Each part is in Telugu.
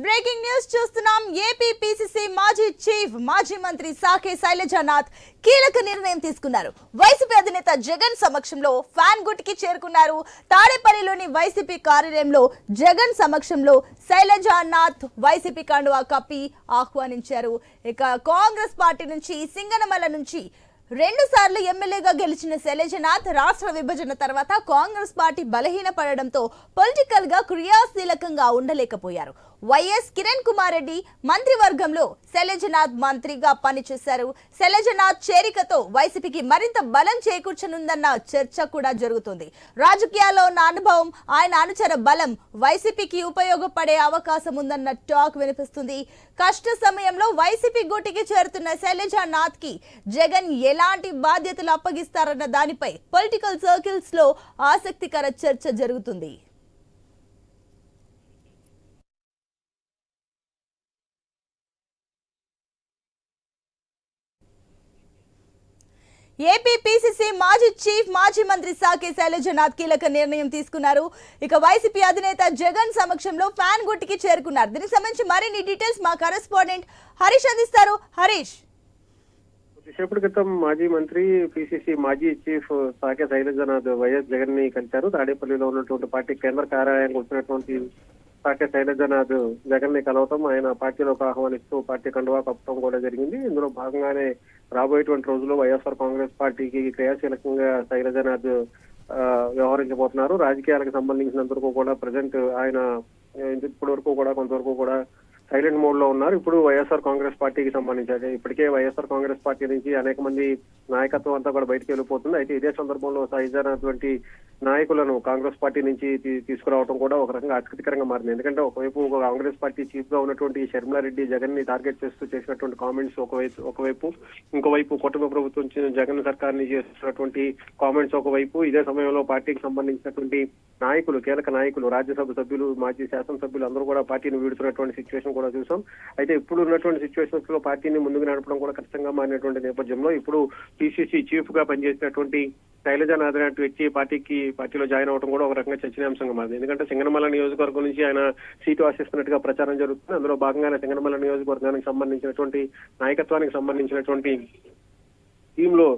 బ్రేకింగ్ న్యూస్ చూస్తున్నాం. ఏపీ పీసీసీ మాజీ చీఫ్ మాజీ మంత్రి సాకే శైలజానాథ్ కీలక నిర్ణయం తీసుకున్నారు. వైసీపీ అధినేత జగన్ సమక్షంలో ఫ్యాన్ గుట్టికి చేరుకున్నారు. తాడేపల్లిలోని వైసీపీ కార్యాలయంలో జగన్ సమక్షంలో శైలజానాథ్ వైసీపీ కండువా కప్పి ఆహ్వానించారు. ఇక కాంగ్రెస్ పార్టీ నుంచి సింగనమల నుంచి 2 సార్లు ఎమ్మెల్యేగా గెలిచిన శైలజానాథ్ రాష్ట్ర విభజన తర్వాత కాంగ్రెస్ పార్టీ బలహీనపడడంతో పొలిటికల్ గా క్రియాశీలకంగా ఉండలేకపోయారు. వైఎస్ కిరణ్ కుమార్ రెడ్డి మంత్రివర్గంలో శైలజానాథ్ మంత్రిగా పనిచేశారు. శైలజానాథ్ చేరికతో వైసీపీకి మరింత బలం చేకూర్చనుందన్న చర్చ కూడా జరుగుతుంది. రాజకీయాల్లో ఉన్న అనుభవం, ఆయన అనుచర బలం వైసీపీకి ఉపయోగపడే అవకాశం ఉందన్న టాక్ వినిపిస్తుంది. కష్ట సమయంలో వైసీపీ గూటికి చేరుతున్న శైలజానాథ్ కి జగన్ ఎలాంటి బాధ్యతలు అప్పగిస్తారన్న దానిపై పొలిటికల్ సర్కిల్స్ లో ఆసక్తికర చర్చ జరుగుతుంది. ఏపీ పీసీసీ మాజీ చీఫ్ మాజీ మంత్రి సాకే శైలజానాథ్ కీలక నిర్ణయం తీసుకున్నారు. ఇక వైసీపీ అధినేత జగన్ సమక్షంలో ఫ్యాన్ గుట్టికి చేరుకున్నారు. దీనికి సంబంధించి మరిన్ని డీటెయిల్స్ మా కరెస్పాండెంట్ హరీష్ అందిస్తారు. హరీష్, కొద్దిసేపటి క్రితం మాజీ మంత్రి పీసీసీ మాజీ చీఫ్ సాకే శైలజానాథ్ వైఎస్ జగన్ ని కలిశారు. తాడేపల్లిలో ఉన్నటువంటి పార్టీ కేంద్ర కార్యాలయానికి వచ్చినటువంటి సాకే శైలజానాథ్ జగన్ ని కలవటం, ఆయన పార్టీలోకి ఆహ్వానిస్తూ పార్టీ కండువా కప్పడం కూడా జరిగింది. ఇందులో భాగంగానే రాబోయేటువంటి రోజుల్లో వైఎస్ఆర్ కాంగ్రెస్ పార్టీకి క్రియాశీలకంగా శైలజానాథ్ వ్యవహరించబోతున్నారు. రాజకీయాలకు సంబంధించినంత వరకు కూడా ప్రజెంట్ ఆయన ఇప్పటి వరకు కూడా కొంతవరకు కూడా సైలెంట్ మోడ్ లో ఉన్నారు. ఇప్పుడు వైఎస్ఆర్ కాంగ్రెస్ పార్టీకి సంబంధించి ఇప్పటికే వైఎస్ఆర్ కాంగ్రెస్ పార్టీ నుంచి అనేక మంది నాయకత్వం అంతా కూడా బయటకు వెళ్ళిపోతుంది. అయితే ఇదే సందర్భంలో శైలజానాథ్ నాయకులను కాంగ్రెస్ పార్టీ నుంచి తీసుకురావడం కూడా ఒక రకంగా ఆసక్తికరంగా మారింది. ఎందుకంటే ఒకవైపు కాంగ్రెస్ పార్టీ చీఫ్ గా ఉన్నటువంటి షర్మిలారెడ్డి జగన్ ని టార్గెట్ చేస్తూ చేసినటువంటి కామెంట్స్ ఒకవైపు, ఇంకోవైపు కూటమి ప్రభుత్వం జగన్ సర్కార్ ని చేస్తున్నటువంటి కామెంట్స్ ఒకవైపు, ఇదే సమయంలో పార్టీకి సంబంధించినటువంటి నాయకులు, కీలక నాయకులు, రాజ్యసభ సభ్యులు, మాజీ శాసనసభ్యులు అందరూ కూడా పార్టీని వీడుతున్నటువంటి సిచ్యువేషన్ కూడా చూసాం. అయితే ఇప్పుడు ఉన్నటువంటి సిచ్యువేషన్స్ లో పార్టీని ముందుకు నడపడం కూడా కష్టంగా మారినటువంటి నేపథ్యంలో ఇప్పుడు పీసీసీ చీఫ్ గా పనిచేసినటువంటి శైలజానాథ్ అనే వ్యక్తి పార్టీలో జాయిన్ అవడం కూడా ఒక రకంగా చర్చనీయాంశంగా మారింది. ఎందుకంటే సింగనమల నియోజకవర్గం నుంచి ఆయన సీటు ఆశిస్తున్నట్టుగా ప్రచారం జరుగుతుంది. అందులో భాగంగానే సింగనమల నియోజకవర్గానికి సంబంధించినటువంటి నాయకత్వానికి సంబంధించినటువంటి టీమ్ లో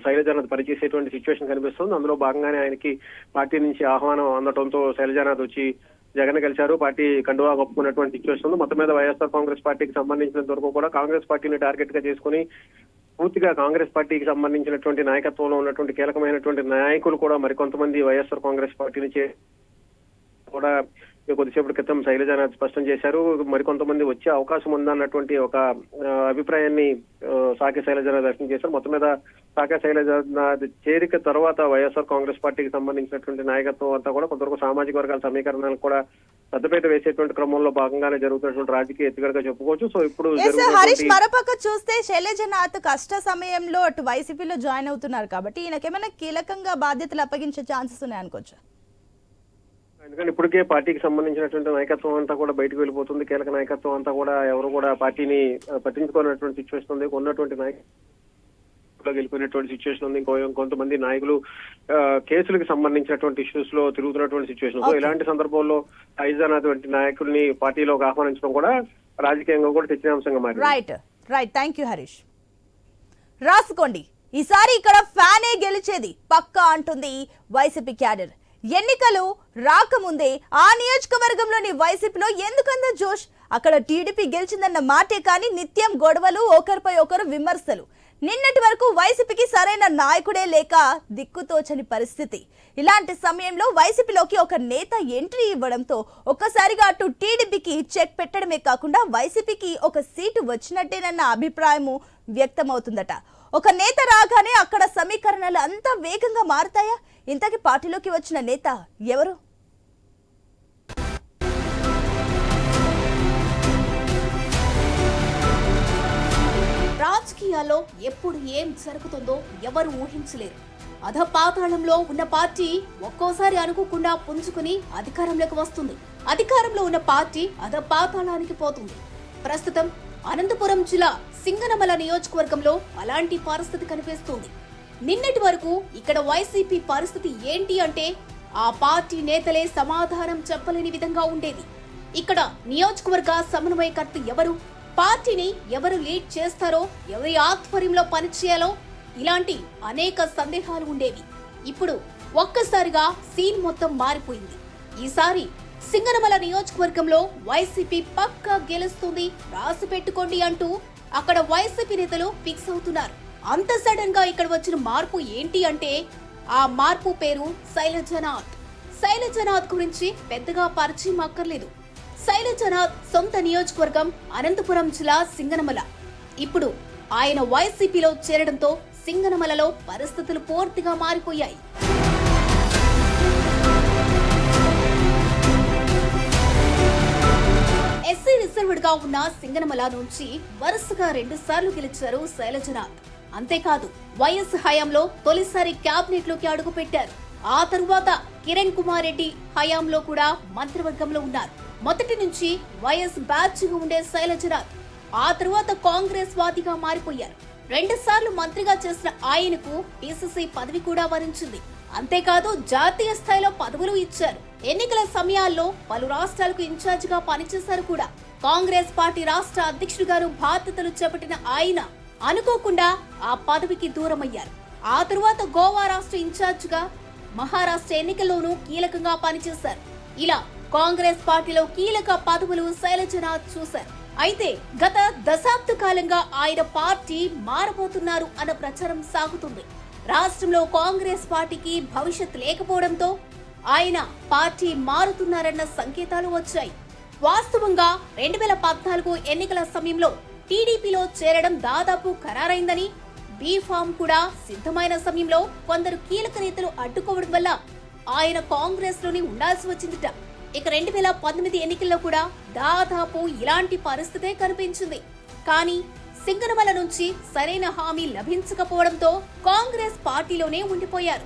శైలజానాథ్ పనిచేసేటువంటి సిచ్యువేషన్ కనిపిస్తుంది. అందులో భాగంగానే ఆయనకి పార్టీ నుంచి ఆహ్వానం అందడంతో శైలజానాథ్ వచ్చి జగన్ కలిశారు. పార్టీ కండువా కప్పుకున్నటువంటి సిచ్యువేషన్ ఉంది. మొత్తం మీద వైఎస్ఆర్ కాంగ్రెస్ పార్టీకి సంబంధించినంత వరకు కూడా కాంగ్రెస్ పార్టీని టార్గెట్ గా చేసుకుని పూర్తిగా కాంగ్రెస్ పార్టీకి సంబంధించినటువంటి నాయకత్వంలో ఉన్నటువంటి కీలకమైనటువంటి నాయకులు కూడా మరికొంతమంది వైఎస్ఆర్ కాంగ్రెస్ పార్టీ నుంచి కూడా కొద్దిసేపటి క్రితం శైలజానాథ్ స్పష్టం చేశారు. మరికొంతమంది వచ్చే అవకాశం ఉందన్నటువంటి ఒక అభిప్రాయాన్ని సాకే శైలజానాథ్ వ్యక్తం చేశారు. మొత్తం మీద సాకే శైలజానాథ్ చేరిక తర్వాత వైఎస్ఆర్ కాంగ్రెస్ పార్టీకి సంబంధించినటువంటి నాయకత్వం అంతా కూడా కొంతవరకు సామాజిక వర్గాల సమీకరణాలు కూడా పెద్దపేట వేసేటువంటి క్రమంలో భాగంగానే జరుగుతున్నటువంటి రాజకీయ ఎత్తుగడగా చెప్పుకోవచ్చు. సో ఇప్పుడు హరీష్, మరోపక్క చూస్తే శైలజానాథ్ కష్ట సమయంలో అటు వైసీపీలో జాయిన్ అవుతున్నారు కాబట్టి ఈయనకేమైనా కీలకంగా బాధ్యతలు అప్పగించే ఛాన్సెస్ ఉన్నాయనుకోవచ్చు. ఎందుకంటే ఇప్పటికే పార్టీకి సంబంధించినటువంటి నాయకత్వం అంతా కూడా బయటకు వెళ్ళిపోతుంది. కీలక నాయకత్వం అంతా కూడా ఎవరు కూడా పార్టీని పట్టించుకోనటువంటి సిచ్యువేషన్ ఉంది. ఉన్నటువంటి నాయకులు వెళ్ళిపోయినటువంటి సిచ్యువేషన్ ఉంది. కొంతమంది నాయకులు కేసులకు సంబంధించినటువంటి ఇష్యూస్ లో తిరుగుతున్నటువంటి సిచ్యువేషన్. సో ఇలాంటి సందర్భంలో శైలజానాథ్ వంటి నాయకుల్ని పార్టీలోకి ఆహ్వానించడం కూడా రాజకీయంగా కూడా చర్చనీయాంశంగా మారింది. Right thank you Harish. రాసుకోండి, ఈసారి ఇక్కడ ఫ్యానే గెలిచేది పక్కా అంటుంది వైసీపీ క్యాడర్. ఎన్నికలు రాకముందే ఆ నియోజకవర్గంలోని వైసీపీలో ఎందుకంత జోష్? అక్కడ టీడీపీ గెలిచిందన్న మాటే కానీ నిత్యం గొడవలు, ఒకరిపై ఒకరు విమర్శలు. నిన్నటి వరకు వైసీపీకి సరైన నాయకుడే లేక దిక్కుతోచని పరిస్థితి. ఇలాంటి సమయంలో వైసీపీలోకి ఒక నేత ఎంట్రీ ఇవ్వడంతో ఒక్కసారిగా అటు టీడీపీకి చెక్ పెట్టడమే కాకుండా వైసీపీకి ఒక సీటు వచ్చినట్టేనన్న అభిప్రాయము వ్యక్తమవుతుందట. ఒక నేత రాగానే అక్కడ సమీకరణలు అంతా వేగంగా మారుతాయా? ఇంతకీ పార్టీలోకి వచ్చిన నేత ఎవరు? రాజకీయాల్లో ఎప్పుడు ఏం జరుగుతుందో ఎవరు ఊహించలేరు. అధపాతాళంలో ఉన్న పార్టీ ఒక్కోసారి అనుకోకుండా పుంజుకుని అధికారంలోకి వస్తుంది. అధికారంలో ఉన్న పార్టీ అధపాతాళానికి పోతుంది. ప్రస్తుతం అనంతపురం జిల్లా సింగనమల నియోజకవర్గంలో అలాంటి పరిస్థితి కనిపిస్తుంది. నిన్నటి వరకు ఇక్కడ వైసీపీ పరిస్థితి ఏంటి అంటే ఆ పార్టీ నేతలే సమాధానం చెప్పలేని విధంగా ఉండేది. ఇక్కడ నియోజకవర్గ సమన్వయకర్త ఎవరు, పార్టీని ఎవరు లీడ్ చేస్తారో, ఎవరి ఆధ్వర్యంలో పనిచేయాలో ఇలాంటి అనేక సందేహాలు ఉండేవి. ఇప్పుడు ఒక్కసారిగా సీన్ మొత్తం మారిపోయింది. ఈసారి సింగనమల నియోజకవర్గంలో వైసీపీ పక్కా గెలుస్తుంది, రాసి పెట్టుకోండి అంటూ అక్కడ వైసీపీ నేతలు ఫిక్స్ అవుతున్నారు. అంత సడన్ గా ఇక్కడ వచ్చిన మార్పు ఏంటి అంటే ఆ మార్పు పేరు శైలజనాథ్. శైలజనాథ్ గురించి పెద్దగా పరిచయం అక్కర్లేదు. శైలజనాథ్ సొంత నియోజకవర్గం అనంతపురం జిల్లా సింగనమల. ఇప్పుడు ఆయన వైసీపీలో చేరడంతో సింగనమలలో పరిస్థితులు పూర్తిగా మారిపోయాయి. ఎస్సీ రిజర్వ్డ్ గా ఉన్న సింగనమల నుంచి వరుసగా 2 సార్లు గెలిచారు శైలజనాథ్. అంతేకాదు వైఎస్ హయాంలో తొలిసారి క్యాబినెట్ లోకి అడుగు పెట్టారు. ఆ తరువాత కిరణ్ కుమార్ రెడ్డి హయాంలో కూడా మంత్రివర్గంలో ఉన్నారు. మొదటి నుంచి వైఎస్ బ్యాచ్ గా ఉండే శైలజనాథ్ ఆ తరువాత కాంగ్రెస్ వాదిగా మారిపోయారు. 2 సార్లు మంత్రిగా చేసిన ఆయనకు పిసిసి పదవి కూడా వరించింది. అంతేకాదు జాతీయ స్థాయిలో పదవులు ఇచ్చారు. ఎన్నికల సమయాల్లో పలు రాష్ట్రాలకు ఇన్ఛార్జ్ గా పనిచేశారు కూడా. కాంగ్రెస్ పార్టీ రాష్ట్ర అధ్యక్షుడిగారు బాధ్యతలు చేపట్టిన ఆయన అనుకోకుండా ఆ పదవికి దూరమయ్యారు. ఆ తరువాత గోవా రాష్ట్ర ఇన్ఛార్జ్ గా, మహారాష్ట్ర ఎన్నికల్లోనూ కీలకంగా పనిచేశారు. ఇలా కాంగ్రెస్ పార్టీలో కీలక పదవులు శైలజనాథ్ చూశారు. అయితే గత దశాబ్ద కాలంగా ఆయన పార్టీ మారబోతున్నారు అన్న ప్రచారం సాగుతుంది. రాష్ట్రంలో కాంగ్రెస్ పార్టీకి భవిష్యత్ లేకపోవడంతో ఆయన పార్టీ మారుతున్నారన్న సంకేతాలు వచ్చాయి. వాస్తవంగా 2014 ఎన్నికల సమయంలో టీడీపీలో చేరడం దాదాపు ఖరారైందని, బీ ఫామ్ కూడా సిద్ధమైన సమయంలో కొందరు కీలక నేతలు అడ్డుకోవడం వల్ల ఆయన కాంగ్రెస్ లోనే ఉండాల్సి వచ్చిందిట. ఇక 2019 ఎన్నికల్లో కూడా దాదాపు ఇలాంటి పరిస్థితే కనిపించింది. కానీ సింగనమల నుంచి సరైన హామీ లభించకపోవడంతో కాంగ్రెస్ పార్టీలోనే ఉండిపోయారు.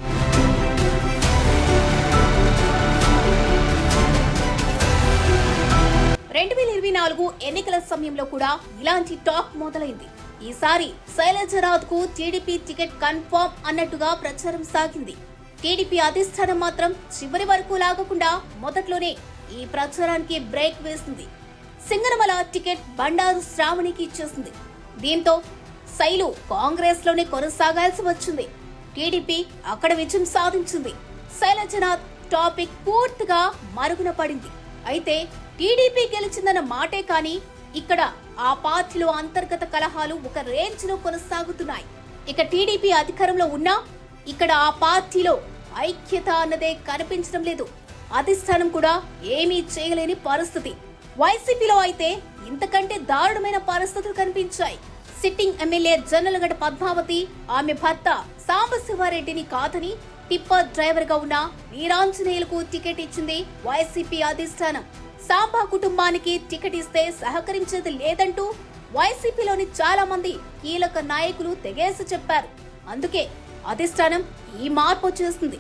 ఎన్నికల సమయంలో కూడా ఇలాంటి టాక్ మొదలైంది. ఈసారి శైలజనాథ్ కు టీడీపీ టికెట్ కన్ఫర్మ్ అన్నట్టుగా ప్రచారం సాగింది. టీడీపీ అధిష్టానం మాత్రం చివరి వరకు లాగకుండా మొదట్లోనే ఈ ప్రచారానికి బ్రేక్ వేసింది. సింగనమల టికెట్ బండారు శ్రావణికి ఇచ్చేసింది. దీంతో శైలు కాంగ్రెస్ లోనే కొనసాగాల్సి వచ్చింది. టీడీపీ అక్కడ విజయం సాధించింది. శైలజనాథ్ టాపిక్ పూర్తిగా మరుగున పడింది. అయితే టీడీపీ గెలిచిందన్న మాటే కానీ ఇక్కడ ఆ పార్టీలో అంతర్గత కలహాలు ఒక రేంజ్ లో కొనసాగుతున్నాయి. ఇక టీడీపీ అధికారంలో ఉన్నా ఇక్కడ ఆ పార్టీలో ఐక్యత అన్నదే కనిపించడం లేదు. అధిష్టానం కూడా ఏమీ చేయలేని పరిస్థితి. వైసీపీలో అయితే ఇంతకంటే దారుణమైన పరిస్థితులు కనిపించాయి. సిట్టింగ్ ఎమ్మెల్యే జొన్నలగడ్డ పద్మావతి ఆమె భర్త సాంబశివారెడ్డిని కాదని టిప్పర్ డ్రైవర్ గా ఉన్న వీరాంజనేయులకు టికెట్ ఇచ్చింది వైసీపీ అధిష్టానం. సాంబా కుటుంబానికి టికెట్ ఇస్తే సహకరించేది లేదంటూ వైసీపీలోని చాలా మంది కీలక నాయకులు తెగేసి చెప్పారు. అందుకే అధిష్టానం ఈ మార్పు చేస్తుంది.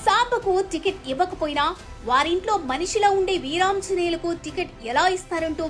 సాంబకు టికెట్ ఇవ్వకపోయినా వారింట్లో మనిషిలా ఉండే వీరాంజనేయులకు టికెట్ ఎలా ఇస్తారంటూ